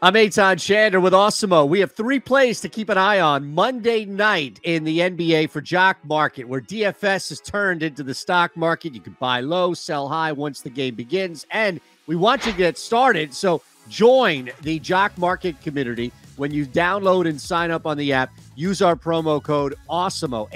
I'm Eytan Shander with Awesemo. We have 3 plays to keep an eye on Monday night in the NBA for Jock Market, where DFS is turned into the stock market. You can buy low, sell high once the game begins, and we want you to get started. So join the Jock Market community. When you download and sign up on the app, use our promo code Awesemo,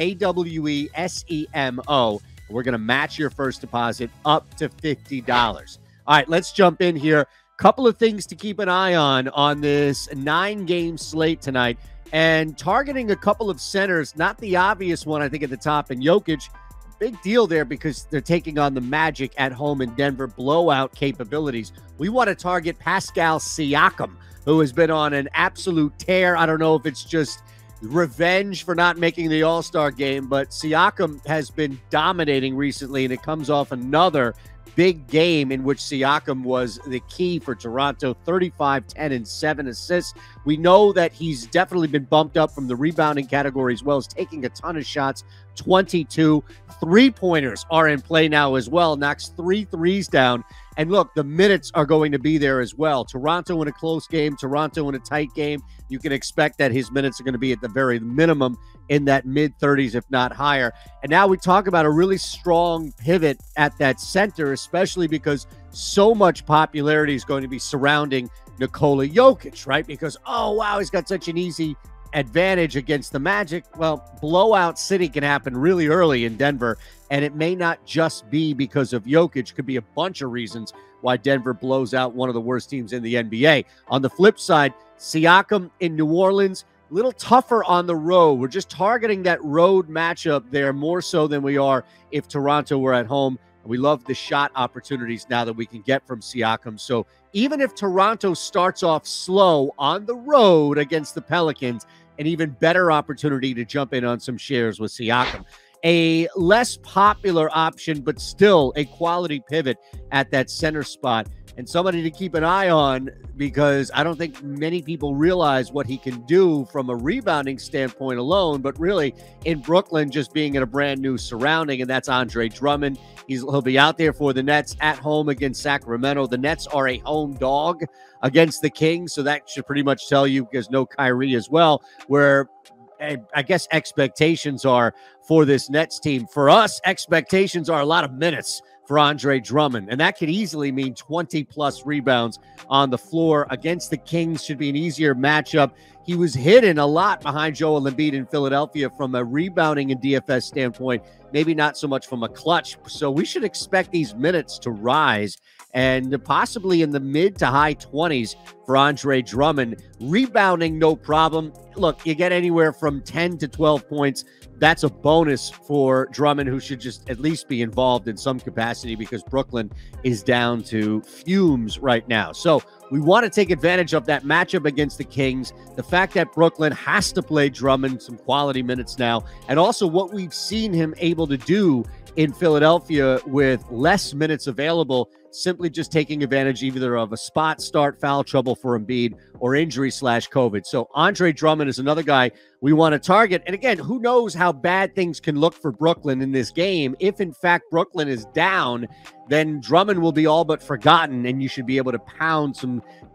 AWESEMO. We're going to match your first deposit up to $50. All right, let's jump in here. Couple of things to keep an eye on this 9-game slate tonight, and targeting a couple of centers, not the obvious one, I think, at the top, and Jokic. Big deal there because they're taking on the Magic at home in Denver, blowout capabilities. We want to target Pascal Siakim, who has been on an absolute tear. I don't know if it's just revenge for not making the All-Star game, but Siakam has been dominating recently, and it comes off another big game in which Siakam was the key for Toronto, 35, 10, and 7 assists. We know that he's definitely been bumped up from the rebounding category as well as taking a ton of shots, 22. Three-pointers are in play now as well, knocks 3 threes down. And look, the minutes are going to be there as well. Toronto in a close game, Toronto in a tight game. You can expect that his minutes are going to be at the very minimum in that mid-30s, if not higher. And now we talk about a really strong pivot at that center, especially because so much popularity is going to be surrounding Nikola Jokic, right? Because, oh, wow, he's got such an easy advantage against the Magic. Well, blowout city can happen really early in Denver, and it may not just be because of Jokic. Could be a bunch of reasons why Denver blows out one of the worst teams in the NBA. On the flip side, Siakam in New Orleans, a little tougher on the road. We're just targeting that road matchup there more so than we are if Toronto were at home. We love the shot opportunities now that we can get from Siakam. So even if Toronto starts off slow on the road against the Pelicans, an even better opportunity to jump in on some shares with Siakam. A less popular option, but still a quality pivot at that center spot, and somebody to keep an eye on because I don't think many people realize what he can do from a rebounding standpoint alone, but really in Brooklyn just being in a brand new surrounding, and that's Andre Drummond. He'll be out there for the Nets at home against Sacramento. The Nets are a home dog against the Kings, so that should pretty much tell you, because no Kyrie as well, where I guess expectations are for this Nets team. For us, expectations are a lot of minutes for Andre Drummond, and that could easily mean 20-plus rebounds on the floor. Against the Kings should be an easier matchup. He was hidden a lot behind Joel Embiid in Philadelphia from a rebounding and DFS standpoint, maybe not so much from a clutch. So we should expect these minutes to rise and possibly in the mid to high 20s for Andre Drummond. Rebounding, no problem. Look, you get anywhere from 10 to 12 points. That's a bonus for Drummond, who should just at least be involved in some capacity because Brooklyn is down to fumes right now. So we want to take advantage of that matchup against the Kings. The fact that Brooklyn has to play Drummond some quality minutes now, and also what we've seen him able to do in Philadelphia with less minutes available, simply just taking advantage either of a spot start, foul trouble for Embiid, or injury/COVID. So Andre Drummond is another guy we want to target. And again, who knows how bad things can look for Brooklyn in this game. If in fact Brooklyn is down, then Drummond will be all but forgotten, and you should be able to pound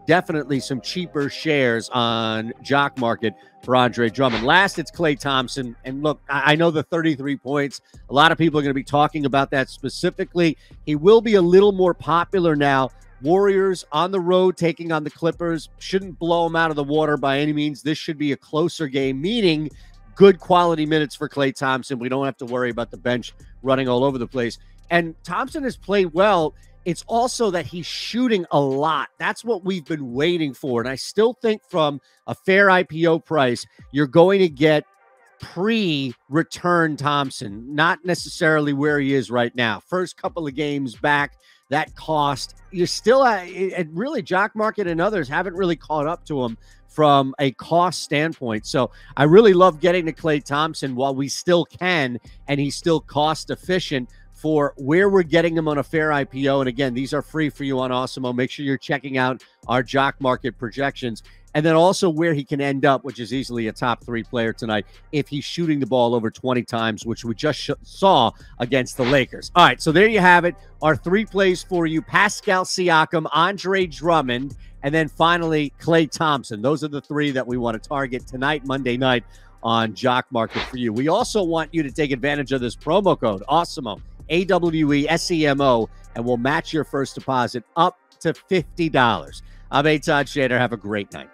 definitely some cheaper shares on Jock Market for Andre Drummond. Last, it's Klay Thompson. And look, I know the 33 points. A lot of people are going to be talking about that specifically. He will be a little more popular now. Warriors on the road taking on the Clippers. Shouldn't blow them out of the water by any means. This should be a closer game, meaning good quality minutes for Klay Thompson. We don't have to worry about the bench running all over the place. And Thompson has played well. It's also that he's shooting a lot. That's what we've been waiting for. And I still think from a fair IPO price, you're going to get pre-return Thompson, not necessarily where he is right now. First couple of games back, that cost, you're still at, really, Jock Market and others haven't really caught up to him from a cost standpoint. So I really love getting to Klay Thompson while we still can, and he's still cost efficient for where we're getting them on a fair IPO. And again, these are free for you on Awesemo. Make sure you're checking out our Jock Market projections. and then also where he can end up, which is easily a top 3 player tonight if he's shooting the ball over 20 times, which we just saw against the Lakers. All right, so there you have it. Our 3 plays for you: Pascal Siakam, Andre Drummond, and then finally Klay Thompson. Those are the 3 that we want to target tonight, Monday night, on Jock Market for you. We also want you to take advantage of this promo code, Awesemo, AWESEMO, and we'll match your first deposit up to $50. I'm Eytan Shander. Have a great night.